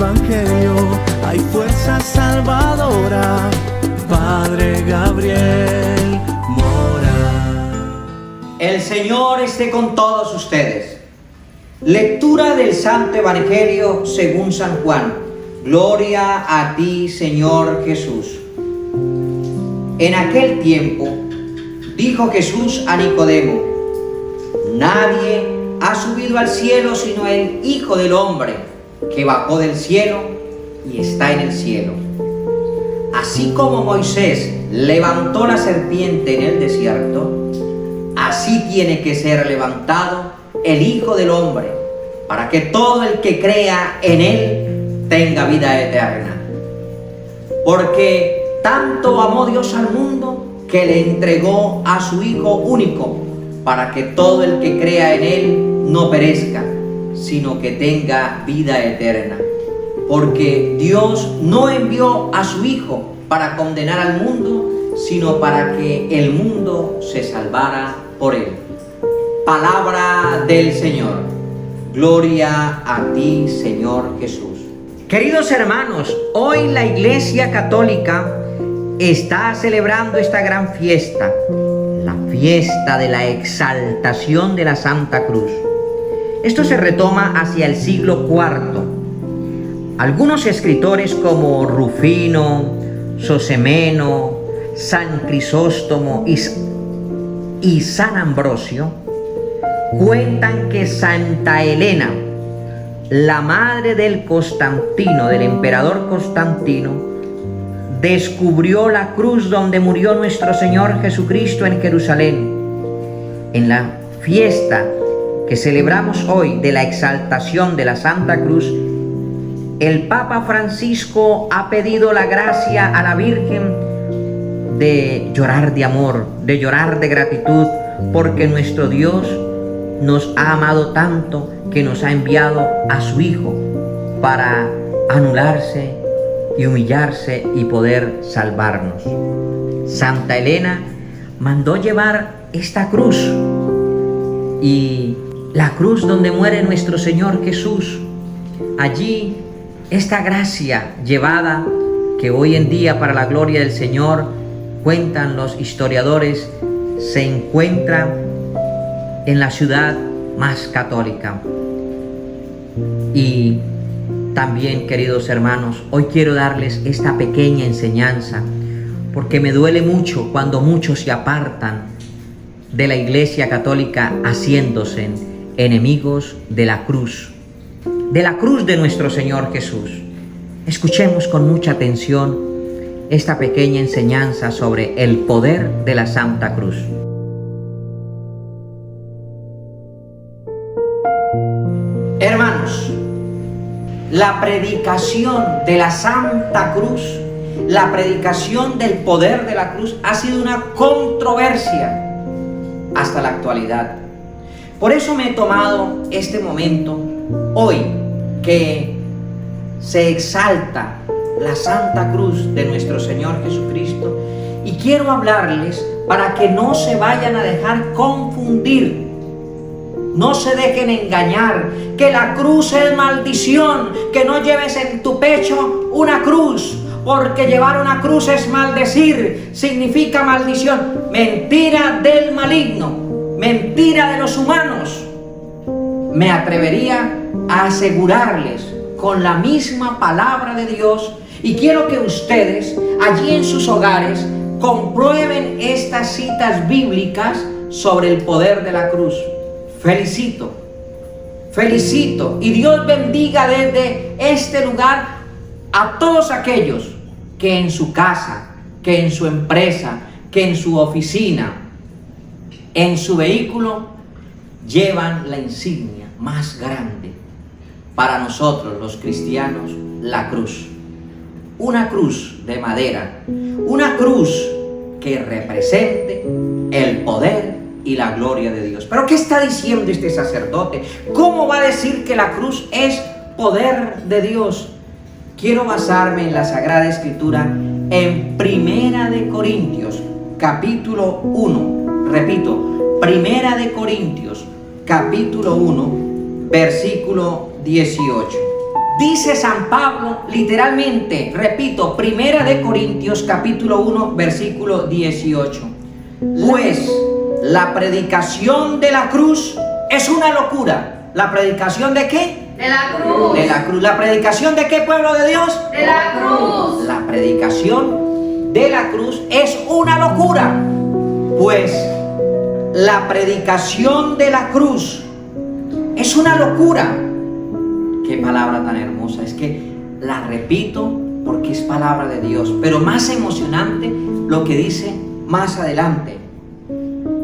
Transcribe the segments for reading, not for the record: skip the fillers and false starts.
Evangelio hay fuerza salvadora. Padre Gabriel Mora. El Señor esté con todos ustedes. Lectura del Santo Evangelio según San Juan. Gloria a ti, Señor Jesús. En aquel tiempo dijo Jesús a Nicodemo: nadie ha subido al cielo sino el Hijo del Hombre, que bajó del cielo y está en el cielo. Así como Moisés levantó la serpiente en el desierto, así tiene que ser levantado el Hijo del Hombre, para que todo el que crea en él tenga vida eterna. Porque tanto amó Dios al mundo que le entregó a su Hijo único, para que todo el que crea en él no perezca, sino que tenga vida eterna. Porque Dios no envió a su Hijo para condenar al mundo, sino para que el mundo se salvara por él. Palabra del Señor. Gloria a ti, Señor Jesús. Queridos hermanos, hoy la Iglesia Católica está celebrando esta gran fiesta, la fiesta de la exaltación de la Santa Cruz. Esto se retoma hacia el siglo IV. Algunos escritores como Rufino, Sosemeno, San Crisóstomo y San Ambrosio cuentan que Santa Elena, la madre del Constantino, del emperador Constantino, descubrió la cruz donde murió nuestro Señor Jesucristo en Jerusalén. En la fiesta que celebramos hoy de la exaltación de la Santa Cruz, el Papa Francisco ha pedido la gracia a la Virgen de llorar de amor, de llorar de gratitud, porque nuestro Dios nos ha amado tanto que nos ha enviado a su Hijo para anularse y humillarse y poder salvarnos. Santa Elena mandó llevar esta cruz, y la cruz donde muere nuestro Señor Jesús. Allí esta gracia llevada, que hoy en día para la gloria del Señor, cuentan los historiadores, se encuentra en la ciudad más católica. Y también, queridos hermanos, hoy quiero darles esta pequeña enseñanza, porque me duele mucho cuando muchos se apartan de la Iglesia Católica haciéndose enemigos de la cruz de nuestro Señor Jesús. Escuchemos con mucha atención esta pequeña enseñanza sobre el poder de la Santa Cruz. Hermanos, la predicación de la Santa Cruz, la predicación del poder de la cruz, ha sido una controversia hasta la actualidad. Por eso me he tomado este momento hoy, que se exalta la Santa Cruz de nuestro Señor Jesucristo, y quiero hablarles para que no se vayan a dejar confundir, no se dejen engañar, que la cruz es maldición, que no lleves en tu pecho una cruz, porque llevar una cruz es maldecir, significa maldición. Mentira del maligno, mentira de los humanos. Me atrevería a asegurarles con la misma palabra de Dios, y quiero que ustedes allí en sus hogares comprueben estas citas bíblicas sobre el poder de la cruz. Felicito y Dios bendiga desde este lugar a todos aquellos que en su casa, que en su empresa, que en su oficina, en su vehículo llevan la insignia más grande para nosotros los cristianos, la cruz. Una cruz de madera, una cruz que represente el poder y la gloria de Dios. ¿Pero qué está diciendo este sacerdote? ¿Cómo va a decir que la cruz es poder de Dios? Quiero basarme en la Sagrada Escritura en Primera de Corintios, capítulo 1. Repito, Primera de Corintios, capítulo 1, versículo 18. Dice San Pablo literalmente, repito, 1 Corintios capítulo 1 versículo 18. Pues la predicación de la cruz es una locura. ¿La predicación de qué? De la cruz. De la cruz. ¿La predicación de qué, pueblo de Dios? De la cruz. La predicación de la cruz es una locura. Pues la predicación de la cruz es una locura. Qué palabra tan hermosa. Es que la repito porque es palabra de Dios. Pero más emocionante lo que dice más adelante.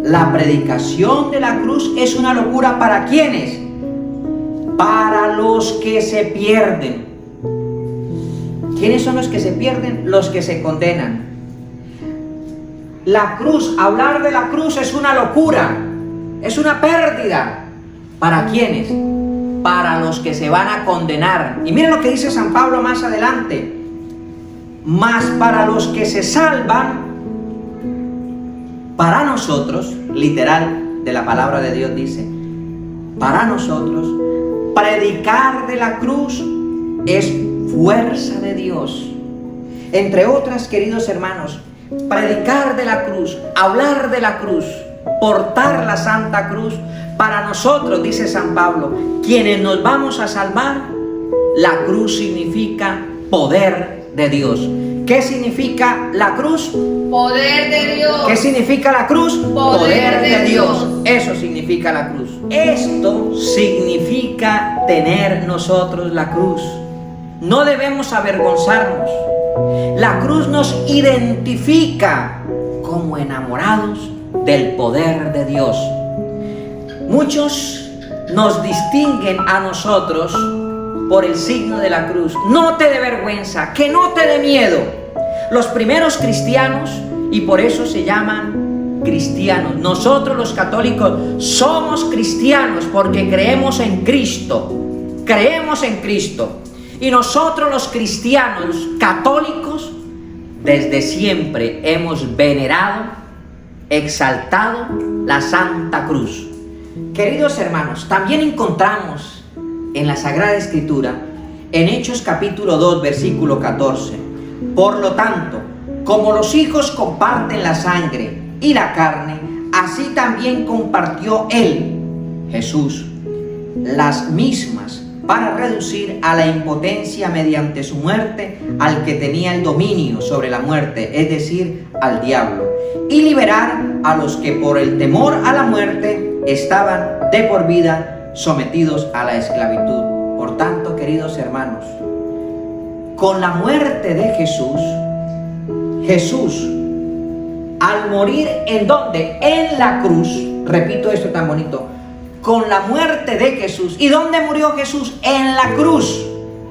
La predicación de la cruz es una locura ¿para quiénes? Para los que se pierden. ¿Quiénes son los que se pierden? Los que se condenan. La cruz, hablar de la cruz es una locura, es una pérdida. ¿Para quiénes? Para los que se van a condenar. Y miren lo que dice San Pablo más adelante. Mas para los que se salvan, para nosotros, literal de la palabra de Dios dice, para nosotros, predicar de la cruz es fuerza de Dios. Entre otras, queridos hermanos, predicar de la cruz, hablar de la cruz, portar la Santa Cruz, para nosotros, dice San Pablo, quienes nos vamos a salvar, la cruz significa poder de Dios. ¿Qué significa la cruz? Poder de Dios. ¿Qué significa la cruz? Poder de Dios. Eso significa la cruz. Esto significa tener nosotros la cruz. No debemos avergonzarnos. La cruz nos identifica como enamorados del poder de Dios. Muchos nos distinguen a nosotros por el signo de la cruz. No te dé vergüenza, que no te dé miedo. Los primeros cristianos, y por eso se llaman cristianos. Nosotros los católicos somos cristianos porque creemos en Cristo. Creemos en Cristo. Y nosotros los cristianos católicos desde siempre hemos venerado, exaltado la Santa Cruz. Queridos hermanos, también encontramos en la Sagrada Escritura, en Hechos capítulo 2 versículo 14, por lo tanto, como los hijos comparten la sangre y la carne, así también compartió Él, Jesús, las mismas para reducir a la impotencia mediante su muerte al que tenía el dominio sobre la muerte, es decir, al diablo, y liberar a los que por el temor a la muerte estaban de por vida sometidos a la esclavitud. Por tanto, queridos hermanos, con la muerte de Jesús, al morir, ¿en dónde? En la cruz. Repito esto tan bonito. Con la muerte de Jesús. ¿Y dónde murió Jesús? En la cruz.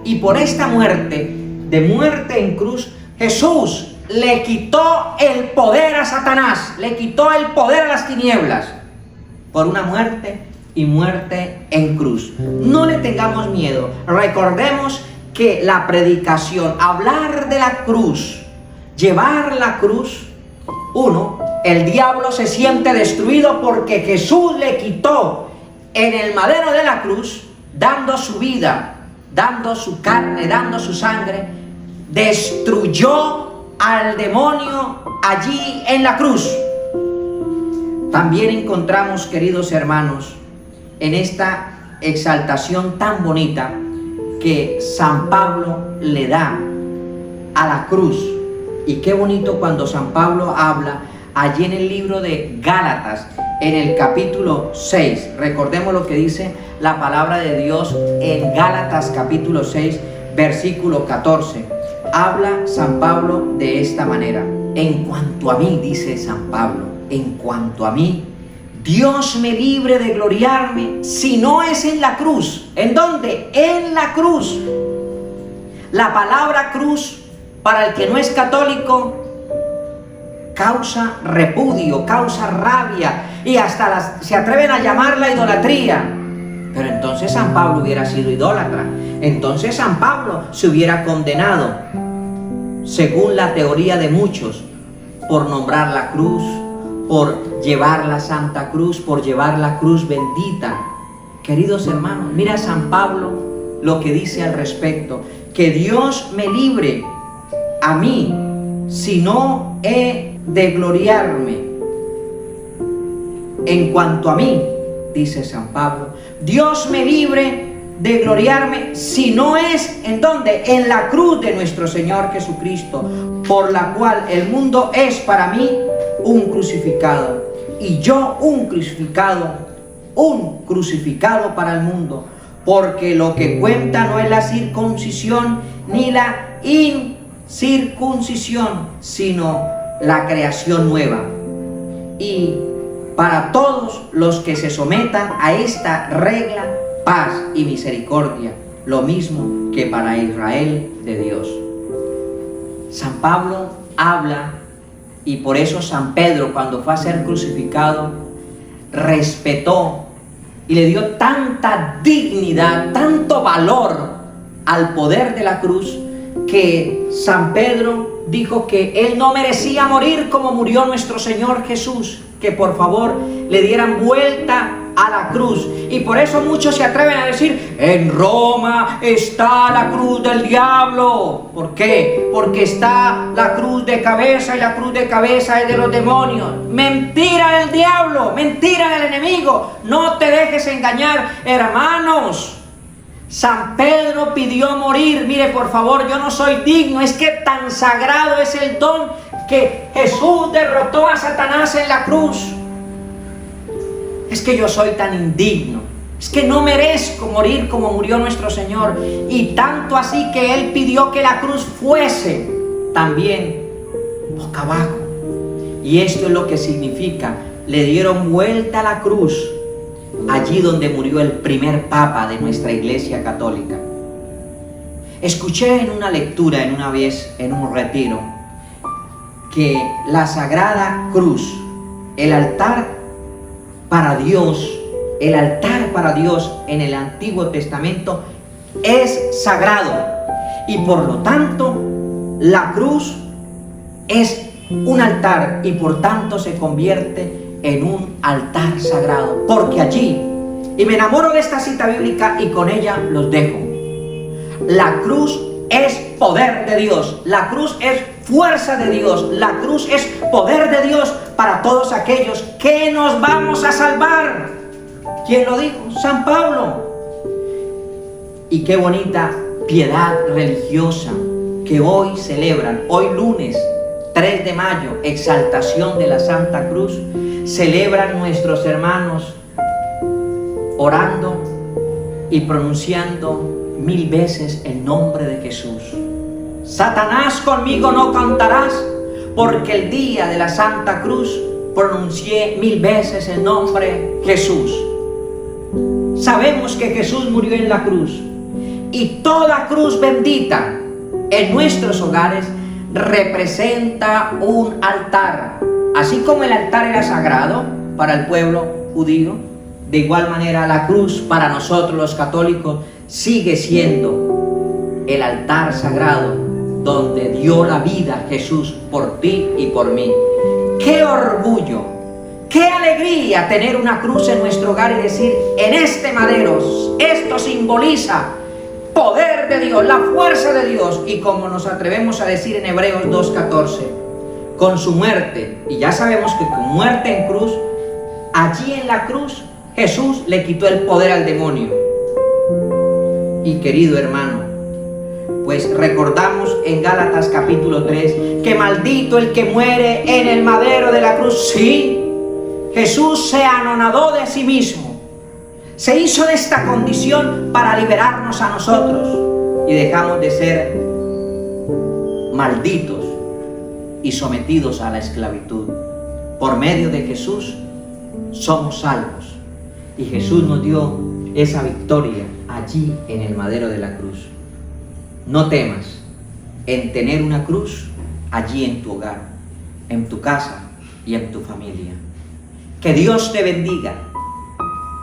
Y por esta muerte, de muerte en cruz, Jesús le quitó el poder a Satanás, le quitó el poder a las tinieblas, por una muerte y muerte en cruz. No le tengamos miedo. Recordemos que la predicación, hablar de la cruz, llevar la cruz, el diablo se siente destruido porque Jesús le quitó en el madero de la cruz, dando su vida, dando su carne, dando su sangre, destruyó al demonio allí en la cruz. También encontramos, queridos hermanos, en esta exaltación tan bonita que San Pablo le da a la cruz. Y qué bonito cuando San Pablo habla allí en el libro de Gálatas, en el capítulo 6. Recordemos lo que dice la palabra de Dios en Gálatas capítulo 6, versículo 14. Habla San Pablo de esta manera. En cuanto a mí, dice San Pablo, en cuanto a mí, Dios me libre de gloriarme si no es en la cruz. ¿En dónde? En la cruz. La palabra cruz, para el que no es católico, causa repudio, causa rabia, y hasta se atreven a llamarla idolatría. Pero entonces San Pablo hubiera sido idólatra. Entonces San Pablo se hubiera condenado, según la teoría de muchos, por nombrar la cruz, por llevar la Santa Cruz, por llevar la cruz bendita. Queridos hermanos, mira San Pablo lo que dice al respecto. Que Dios me libre a mí si no he de gloriarme. En cuanto a mí, dice San Pablo, Dios me libre de gloriarme si no es, ¿en dónde? En la cruz de nuestro Señor Jesucristo, por la cual el mundo es para mí un crucificado, y yo un crucificado para el mundo, porque lo que cuenta no es la circuncisión ni la incircuncisión, sino la creación nueva. Y para todos los que se sometan a esta regla, paz y misericordia, lo mismo que para Israel de Dios. San Pablo habla, y por eso San Pedro, cuando fue a ser crucificado, respetó y le dio tanta dignidad, tanto valor al poder de la cruz, que San Pedro dijo que él no merecía morir como murió nuestro Señor Jesús, que por favor le dieran vuelta a la cruz. Y por eso muchos se atreven a decir: en Roma está la cruz del diablo. ¿Por qué? Porque está la cruz de cabeza, y la cruz de cabeza es de los demonios. Mentira del diablo, mentira del enemigo. No te dejes engañar, hermanos. San Pedro pidió morir. Mire, por favor, yo no soy digno. Es que tan sagrado es el don que Jesús derrotó a Satanás en la cruz. Es que yo soy tan indigno, es que no merezco morir como murió nuestro Señor. Y tanto así que Él pidió que la cruz fuese también boca abajo. Y esto es lo que significa: le dieron vuelta a la cruz, allí donde murió el primer papa de nuestra Iglesia Católica. Escuché en una lectura, en una vez, en un retiro, que la Sagrada Cruz, el altar para Dios en el Antiguo Testamento es sagrado, y por lo tanto la cruz es un altar, y por tanto se convierte en un altar sagrado, porque allí, y me enamoro de esta cita bíblica y con ella los dejo, la cruz es poder de Dios, la cruz es fuerza de Dios, la cruz es poder de Dios para todos aquellos que nos vamos a salvar. ¿Quién lo dijo? San Pablo. Y qué bonita piedad religiosa que hoy celebran, hoy lunes 3 de mayo, exaltación de la Santa Cruz, celebran nuestros hermanos orando y pronunciando 1000 veces el nombre de Jesús. Satanás, conmigo no contarás, porque el día de la Santa Cruz pronuncié 1000 veces el nombre Jesús. Sabemos que Jesús murió en la cruz, y toda cruz bendita en nuestros hogares representa un altar. Así como el altar era sagrado para el pueblo judío, de igual manera la cruz para nosotros los católicos sigue siendo el altar sagrado donde dio la vida Jesús por ti y por mí. ¡Qué orgullo! ¡Qué alegría tener una cruz en nuestro hogar y decir: en este madero esto simboliza poder de Dios, la fuerza de Dios! Y como nos atrevemos a decir en Hebreos 2:14, con su muerte, y ya sabemos que con muerte en cruz, allí en la cruz Jesús le quitó el poder al demonio. Y querido hermano, pues recordamos en Gálatas capítulo 3 que maldito el que muere en el madero de la cruz. Sí, Jesús se anonadó de sí mismo, se hizo de esta condición para liberarnos a nosotros, y dejamos de ser malditos y sometidos a la esclavitud. Por medio de Jesús somos salvos, y Jesús nos dio esa victoria allí en el madero de la cruz. No temas en tener una cruz allí en tu hogar, en tu casa y en tu familia. Que Dios te bendiga,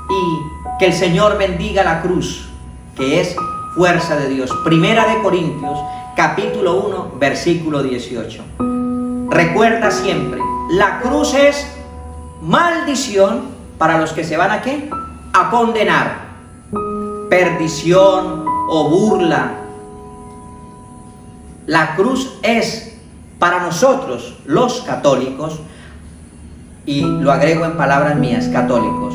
y que el Señor bendiga la cruz, que es fuerza de Dios. Primera de Corintios capítulo 1 versículo 18. Recuerda siempre, la cruz es maldición para los que se van ¿a qué? A condenar, perdición o burla. La cruz es para nosotros, los católicos, y lo agrego en palabras mías, católicos,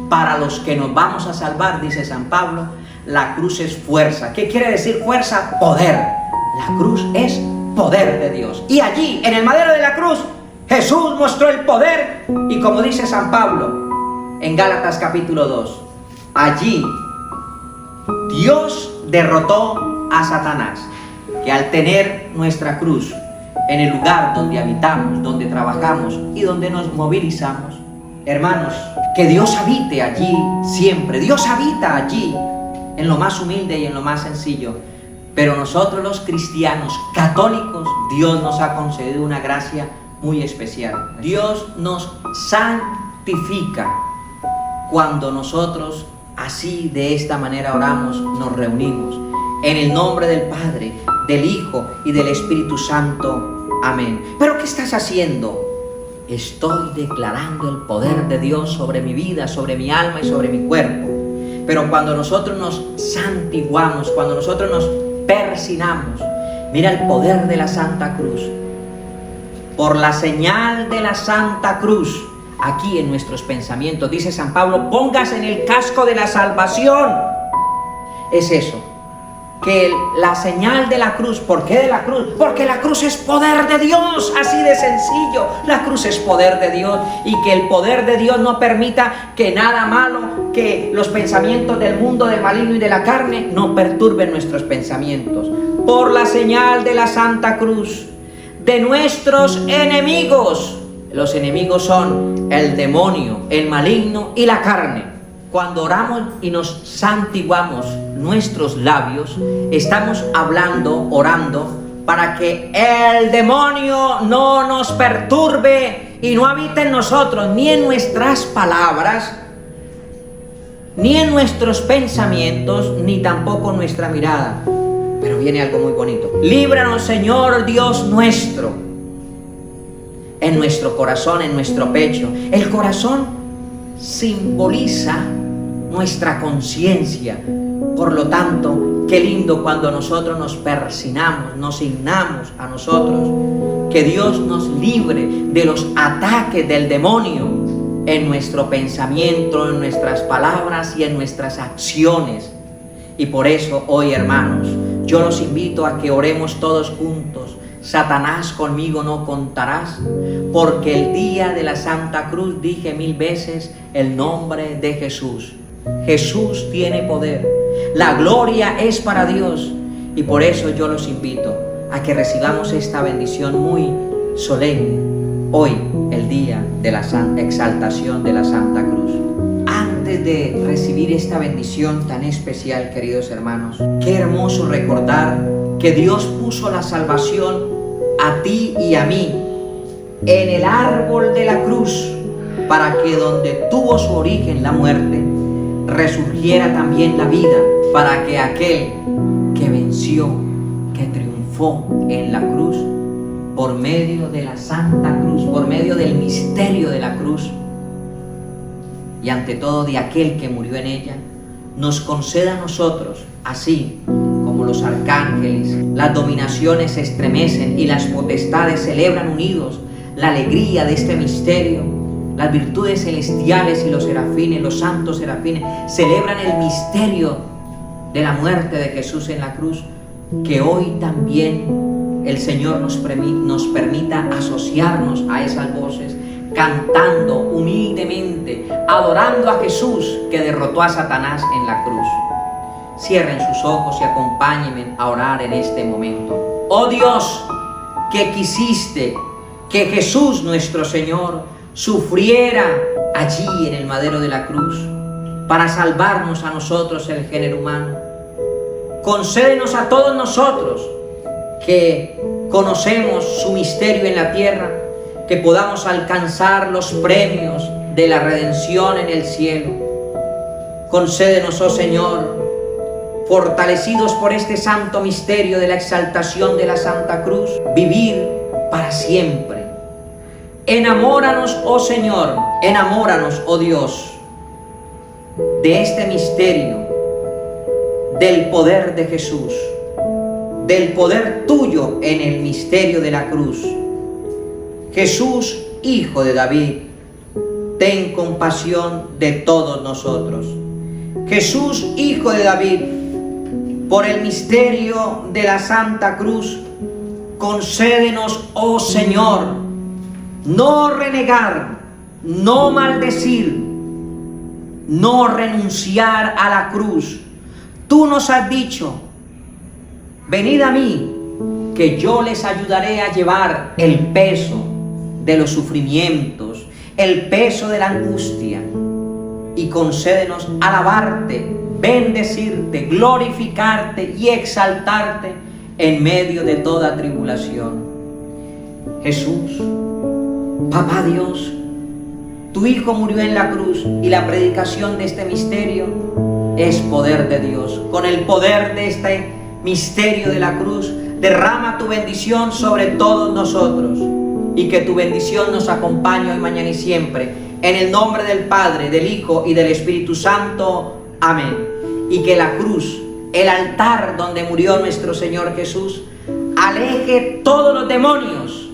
para los que nos vamos a salvar, dice San Pablo, la cruz es fuerza. ¿Qué quiere decir fuerza? Poder. La cruz es poder de Dios. Y allí, en el madero de la cruz, Jesús mostró el poder. Y como dice San Pablo en Gálatas capítulo 2, allí Dios derrotó a Satanás, que al tener nuestra cruz en el lugar donde habitamos, donde trabajamos y donde nos movilizamos, hermanos, que Dios habite allí siempre. Dios habita allí en lo más humilde y en lo más sencillo. Pero nosotros los cristianos católicos, Dios nos ha concedido una gracia muy especial. Dios nos santifica cuando nosotros así, de esta manera oramos, nos reunimos. En el nombre del Padre, del Hijo y del Espíritu Santo. Amén. ¿Pero qué estás haciendo? Estoy declarando el poder de Dios sobre mi vida, sobre mi alma y sobre mi cuerpo. Pero cuando nosotros nos santiguamos, cuando nosotros nos persinamos, mira el poder de la Santa Cruz. Por la señal de la Santa Cruz, aquí en nuestros pensamientos, dice San Pablo, póngase en el casco de la salvación. Es eso, que la señal de la cruz. ¿Por qué de la cruz? Porque la cruz es poder de Dios, así de sencillo. La cruz es poder de Dios, y que el poder de Dios no permita que nada malo, que los pensamientos del mundo, del maligno y de la carne no perturben nuestros pensamientos. Por la señal de la Santa Cruz, de nuestros enemigos. Los enemigos son el demonio, el maligno y la carne. Cuando oramos y nos santiguamos nuestros labios, estamos hablando, orando, para que el demonio no nos perturbe y no habite en nosotros, ni en nuestras palabras, ni en nuestros pensamientos, ni tampoco en nuestra mirada. Pero viene algo muy bonito. Líbranos, Señor Dios nuestro, en nuestro corazón, en nuestro pecho. El corazón simboliza nuestra conciencia. Por lo tanto, qué lindo cuando nosotros nos persinamos, nos hincamos a nosotros, que Dios nos libre de los ataques del demonio en nuestro pensamiento, en nuestras palabras y en nuestras acciones. Y por eso hoy, hermanos, yo los invito a que oremos todos juntos. Satanás, conmigo no contarás, porque el día de la Santa Cruz dije 1000 veces el nombre de Jesús. Jesús tiene poder, la gloria es para Dios, y por eso yo los invito a que recibamos esta bendición muy solemne, hoy, el día de la exaltación de la Santa Cruz. Antes de recibir esta bendición tan especial, queridos hermanos, qué hermoso recordar que Dios puso la salvación a ti y a mí en el árbol de la cruz, para que donde tuvo su origen la muerte, resurgiera también la vida, para que aquel que venció, que triunfó en la cruz, por medio de la Santa Cruz, por medio del misterio de la cruz, y ante todo de aquel que murió en ella, nos conceda a nosotros, así como los arcángeles, las dominaciones se estremecen y las potestades celebran unidos la alegría de este misterio. Las virtudes celestiales y los serafines, los santos serafines, celebran el misterio de la muerte de Jesús en la cruz. Que hoy también el Señor nos permita asociarnos a esas voces, cantando humildemente, adorando a Jesús que derrotó a Satanás en la cruz. Cierren sus ojos y acompáñenme a orar en este momento. Oh Dios, que quisiste que Jesús nuestro Señor sufriera allí en el madero de la cruz para salvarnos a nosotros, el género humano. Concédenos a todos nosotros que conocemos su misterio en la tierra, que podamos alcanzar los premios de la redención en el cielo. Concédenos, oh Señor, fortalecidos por este santo misterio de la exaltación de la Santa Cruz, vivir para siempre. Enamóranos, oh Señor, enamóranos, oh Dios, de este misterio del poder de Jesús, del poder tuyo en el misterio de la cruz. Jesús, Hijo de David, ten compasión de todos nosotros. Jesús, Hijo de David, por el misterio de la Santa Cruz, concédenos, oh Señor, no renegar, no maldecir, no renunciar a la cruz. Tú nos has dicho: venid a mí, que yo les ayudaré a llevar el peso de los sufrimientos, el peso de la angustia, y concédenos alabarte, bendecirte, glorificarte y exaltarte en medio de toda tribulación. Jesús, Papá Dios, tu Hijo murió en la cruz y la predicación de este misterio es poder de Dios. Con el poder de este misterio de la cruz, derrama tu bendición sobre todos nosotros, y que tu bendición nos acompañe hoy, mañana y siempre. En el nombre del Padre, del Hijo y del Espíritu Santo. Amén. Y que la cruz, el altar donde murió nuestro Señor Jesús, aleje todos los demonios,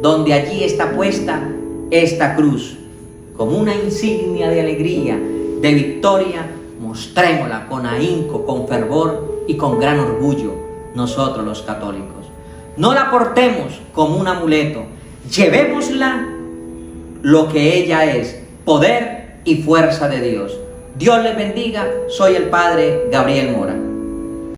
donde allí está puesta esta cruz, como una insignia de alegría, de victoria. Mostrémosla con ahínco, con fervor y con gran orgullo nosotros los católicos. No la portemos como un amuleto, llevémosla lo que ella es, poder y fuerza de Dios. Dios les bendiga. Soy el Padre Gabriel Mora.